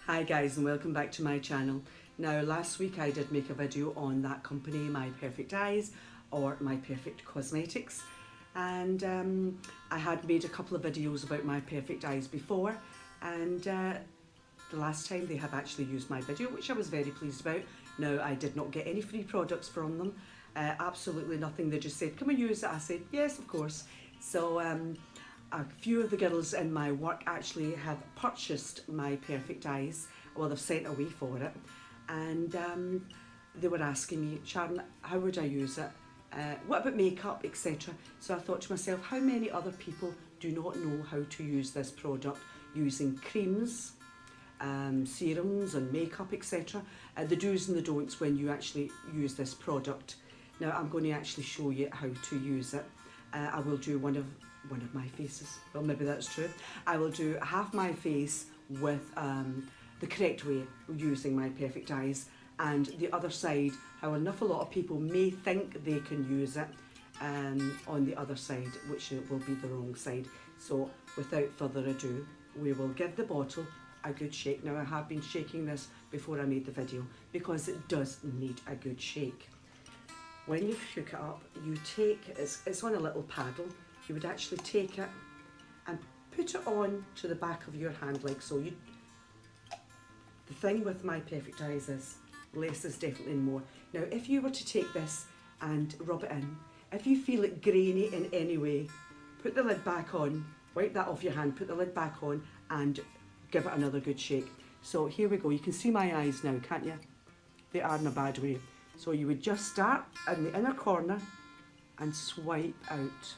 Hi guys, and welcome back to my channel. Now last week I did make a video on that company, My Perfect Eyes or My Perfect Cosmetics, and I had made a couple of videos about My Perfect Eyes before, and the last time they have actually used my video, which I was very pleased about. Now I did not get any free products from them, absolutely nothing. They just said come and use it. I said yes, of course. So a few of the girls in my work actually have purchased My Perfect Eyes. Well, they've sent away for it, and they were asking me, Sharon, how would I use it? What about makeup, etc. So I thought to myself, how many other people do not know how to use this product using creams, serums and makeup, etc. The do's and the don'ts when you actually use this product. Now I'm going to actually show you how to use it. I will do one of my faces. Well, maybe that's true. I will do half my face with the correct way using My Perfect Eyes, and the other side how an awful lot of people may think they can use it on the other side, which will be the wrong side. So without further ado, we will give the bottle a good shake. Now I have been shaking this before I made the video because it does need a good shake. When you shook it up, you take, it's on a little paddle, you would actually take it and put it on to the back of your hand like so. The thing with My Perfect Eyes is less is definitely more. Now if you were to take this and rub it in, if you feel it grainy in any way, put the lid back on, wipe that off your hand, put the lid back on and give it another good shake. So here we go, you can see my eyes now, can't you? They are in a bad way. So you would just start in the inner corner and swipe out.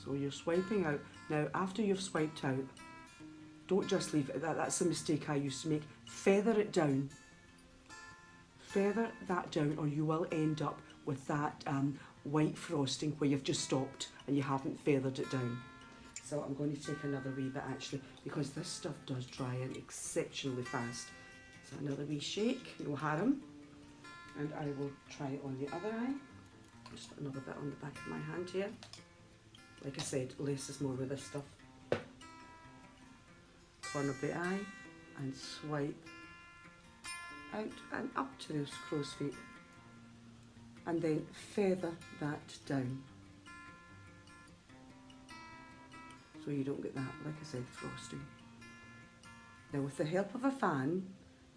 So you're swiping out. Now after you've swiped out, don't just leave it. That's a mistake I used to make. Feather it down. Feather that down or you will end up with that white frosting where you've just stopped and you haven't feathered it down. So I'm going to take another wee bit actually because this stuff does dry in exceptionally fast. So another wee shake, no harm. And I will try it on the other eye. Just put another bit on the back of my hand here. Like I said, less is more with this stuff. Corner of the eye and swipe out and up to those crow's feet. And then feather that down. So you don't get that, like I said, frosting. Now with the help of a fan,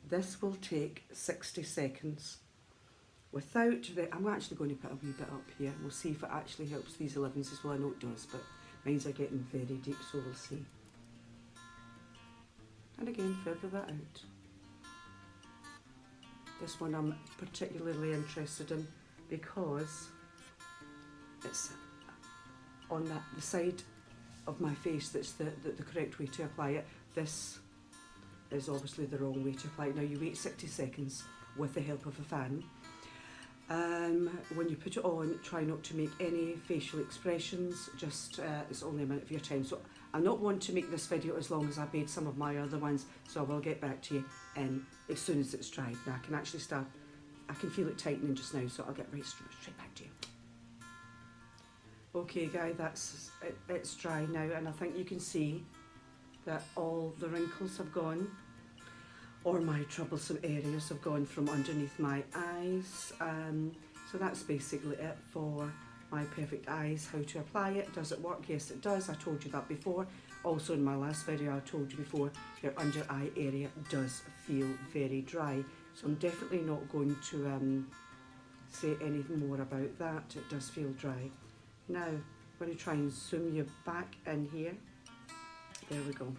this will take 60 seconds. Without the, I'm actually going to put a wee bit up here. We'll see if it actually helps these 11s as well. I know it does, but mine's are getting very deep, so we'll see. And again, feather that out. This one I'm particularly interested in because it's on the side of my face that's the correct way to apply it. This is obviously the wrong way to apply it. Now you wait 60 seconds with the help of a fan. When you put it on, try not to make any facial expressions, just it's only a minute of your time. So I'm not one to make this video as long as I've made some of my other ones, so I will get back to you as soon as it's dried. Now I can actually start, I can feel it tightening just now, so I'll get right straight back to you. Okay guys, it's dry now, and I think you can see that all the wrinkles have gone, or my troublesome areas have gone from underneath my eyes. So that's basically it for My Perfect Eyes. How to apply it. Does it work? Yes it does. I told you that before. Also in my last video I told you before, your under eye area does feel very dry. So I'm definitely not going to say anything more about that. It does feel dry. Now I'm going to try and zoom you back in here. There we go.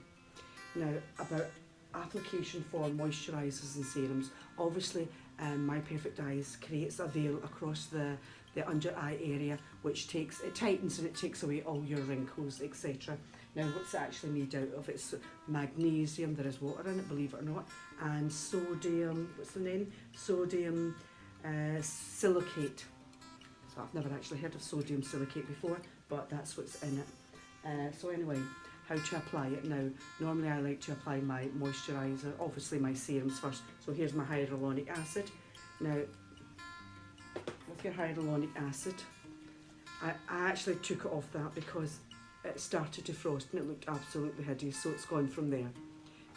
Now about application for moisturisers and serums. Obviously My Perfect Eyes creates a veil across the under eye area, which tightens and it takes away all your wrinkles, etc. Now what's it actually made out of? It's magnesium, there is water in it, believe it or not, and sodium, what's the name? Sodium silicate. So I've never actually heard of sodium silicate before, but that's what's in it. So anyway, how to apply it now. Normally I like to apply my moisturiser, obviously my serums first. So here's my hyaluronic acid. Now with your hyaluronic acid, I actually took it off that because it started to frost and it looked absolutely hideous, so it's gone from there.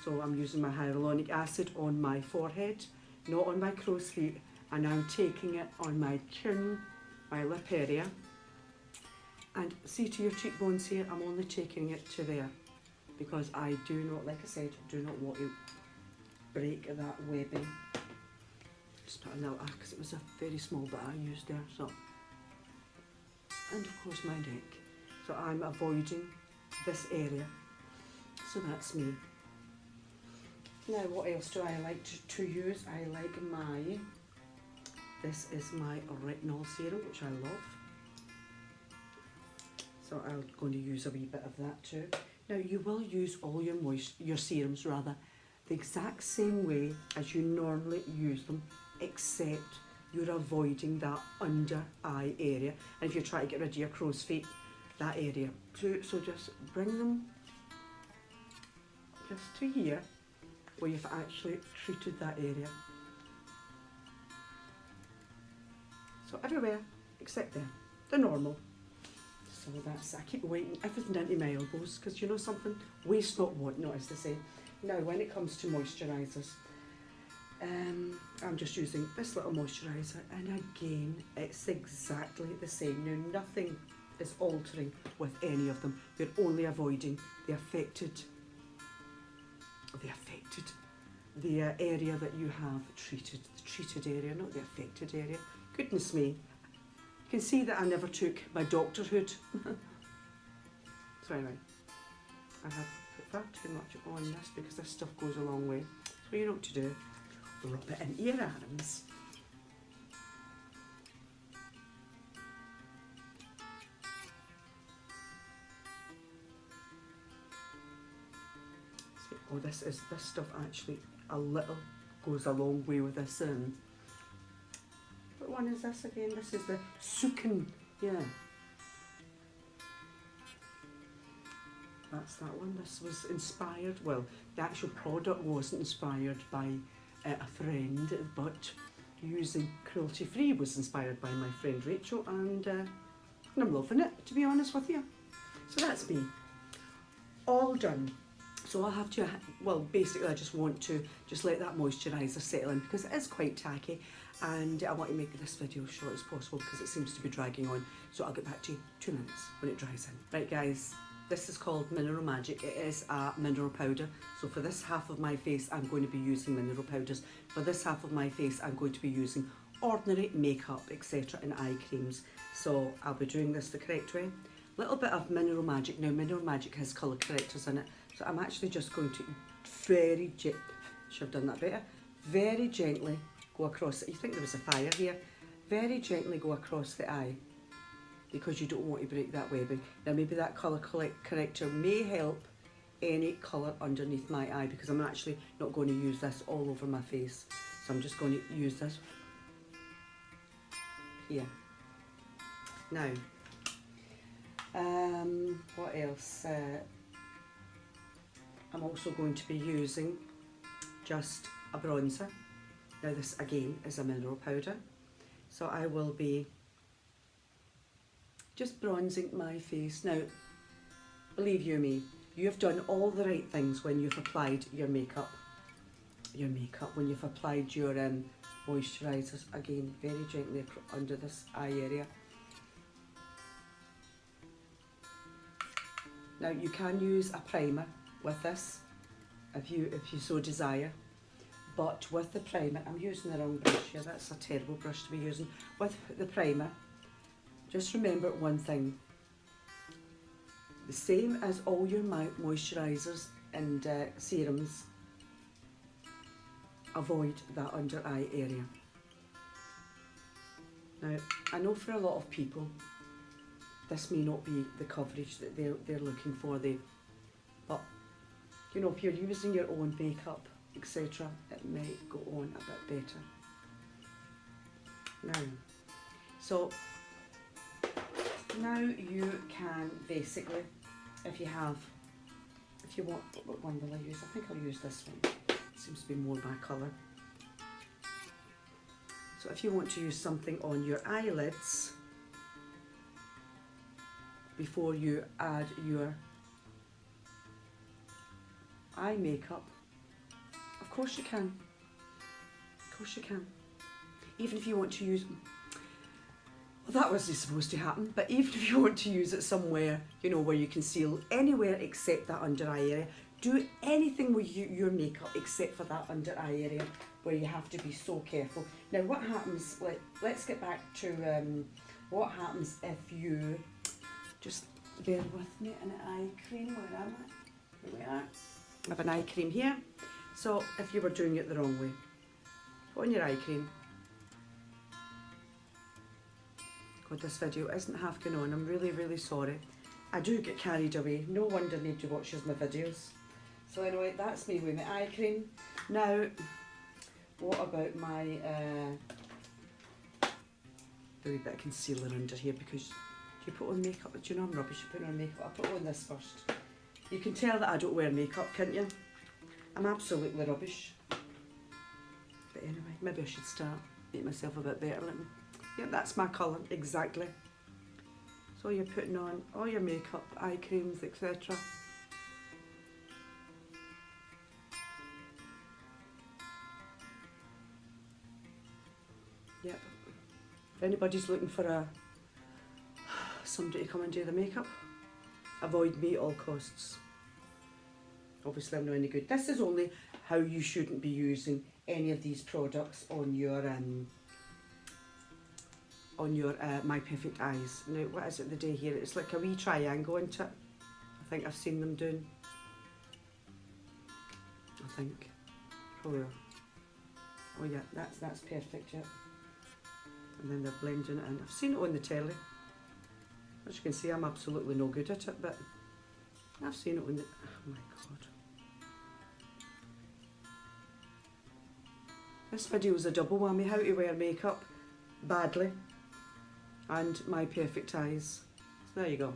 So I'm using my hyaluronic acid on my forehead, not on my crow's feet, and I'm taking it on my chin, my lip area. And see to your cheekbones here, I'm only taking it to there because I do not, like I said, do not want to break that webbing. Just put a little, because it was a very small bit I used there, so. And of course my neck. So I'm avoiding this area. So that's me. Now what else do I like to use? I like this is my retinol serum, which I love. So I'm going to use a wee bit of that too. Now you will use all your serums rather, the exact same way as you normally use them, except you're avoiding that under eye area. And if you try to get rid of your crow's feet, that area too. So just bring them just to here, where you've actually treated that area. So everywhere except there, the normal. So that's, I keep waiting everything into my elbows, because you know something, waste not want not, as they say. Now when it comes to moisturisers, I'm just using this little moisturiser, and again it's exactly the same. Now nothing is altering with any of them, you're only avoiding the affected area that you have treated, the treated area, not the affected area. Goodness me. You can see that I never took my doctorhood. So anyway, I have put far too much on this because this stuff goes a long way. So you know what to do. Rub it into your arms. See, oh, this stuff actually a little goes a long way with this. What one is this again? This is the Sukin, yeah. That's that one. This was inspired, well, the actual product wasn't inspired by a friend, but using cruelty free was inspired by my friend Rachel, and I'm loving it, to be honest with you. So that's me, all done. So I'll have to, well, basically I just want to just let that moisturiser settle in because it is quite tacky, and I want to make this video as short as possible because it seems to be dragging on. So I'll get back to you 2 minutes when it dries in. Right guys, this is called Mineral Magic. It is a mineral powder. So for this half of my face, I'm going to be using mineral powders. For this half of my face, I'm going to be using ordinary makeup, etc. and eye creams. So I'll be doing this the correct way. Little bit of Mineral Magic. Now Mineral Magic has colour correctors in it. So I'm actually just going to very gently, should have done that better, very gently go across it. You think there was a fire here. Very gently go across the eye because you don't want to break that webbing. Now maybe that colour corrector may help any colour underneath my eye because I'm actually not going to use this all over my face. So I'm just going to use this here. Now, what else? I'm also going to be using just a bronzer. Now this again is a mineral powder. So I will be just bronzing my face. Now, believe you me, you have done all the right things when you've applied your makeup. When you've applied your moisturisers, again, very gently under this eye area. Now you can use a primer with this if you so desire, but with the primer, I'm using the wrong brush here, that's a terrible brush to be using. With the primer, just remember one thing, the same as all your moisturisers and serums, avoid that under eye area. Now I know for a lot of people this may not be the coverage that they're looking for, but you know, if you're using your own makeup, etc., it may go on a bit better. Now, so now you can basically, if you want, what one will I use? I think I'll use this one. It seems to be more my colour. So if you want to use something on your eyelids, before you add your eye makeup. Of course you can. Of course you can. Even if you want to use, well, that wasn't supposed to happen, but even if you want to use it somewhere, you know, where you conceal anywhere except that under eye area, do anything with your makeup except for that under eye area where you have to be so careful. Now what happens, let's get back to what happens if you, just bear with me, an eye cream, where am I? Here we are. I have an eye cream here. So if you were doing it the wrong way, put on your eye cream. God, this video isn't half going on. I'm really, really sorry. I do get carried away. No wonder nobody watches my videos. So anyway, that's me with my eye cream. Now, what about my a wee bit of concealer under here, because do you put on makeup? Do you know I'm rubbish at putting on makeup? I put on this first. You can tell that I don't wear makeup, can't you? I'm absolutely rubbish. But anyway, maybe I should start, make myself a bit better. Yep, that's my colour, exactly. So you're putting on all your makeup, eye creams, etc. Yep. If anybody's looking for somebody to come and do the makeup, avoid me at all costs. Obviously I'm not any good. This is only how you shouldn't be using any of these products on your My Perfect Eyes. Now what is it the day here? It's like a wee triangle, isn't it? I think I've seen them doing. I think. Oh yeah, that's perfect, yeah. And then they're blending it in. I've seen it on the telly. As you can see, I'm absolutely no good at it, but I've seen it on the, oh my God. This video is a double whammy, how to wear makeup badly and My Perfect Eyes. So there you go.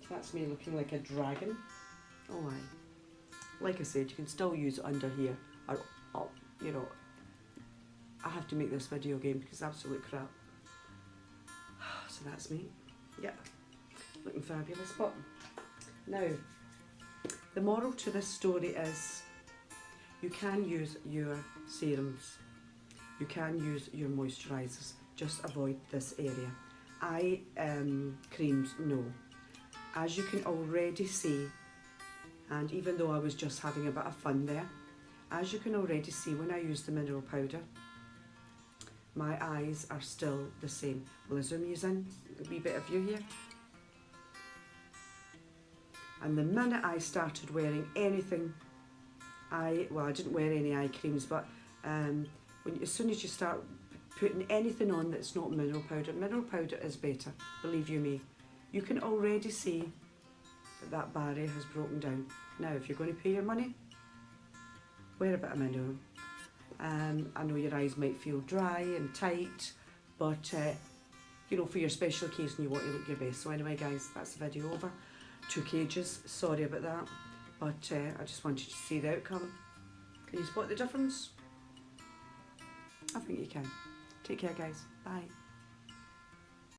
That's me looking like a dragon. Oh my. Like I said, you can still use it under here, or you know, I have to make this video again because it's absolute crap. So that's me. Yep. Looking fabulous. But now, the moral to this story is you can use your serums, you can use your moisturizers, just avoid this area. Eye creams, no. As you can already see, and even though I was just having a bit of fun there, as you can already see, when I use the mineral powder, my eyes are still the same. Will I zoom you in? A wee bit of view here. And the minute I started wearing anything, I didn't wear any eye creams, but as soon as you start putting anything on that's not mineral powder is better, believe you me. You can already see that barrier has broken down. Now, if you're going to pay your money, wear a bit of mineral. I know your eyes might feel dry and tight, but you know, for your special occasion you want to look your best. So anyway guys, that's the video over. Took ages, sorry about that, but I just wanted you to see the outcome. Can you spot the difference? I think you can. Take care guys, bye.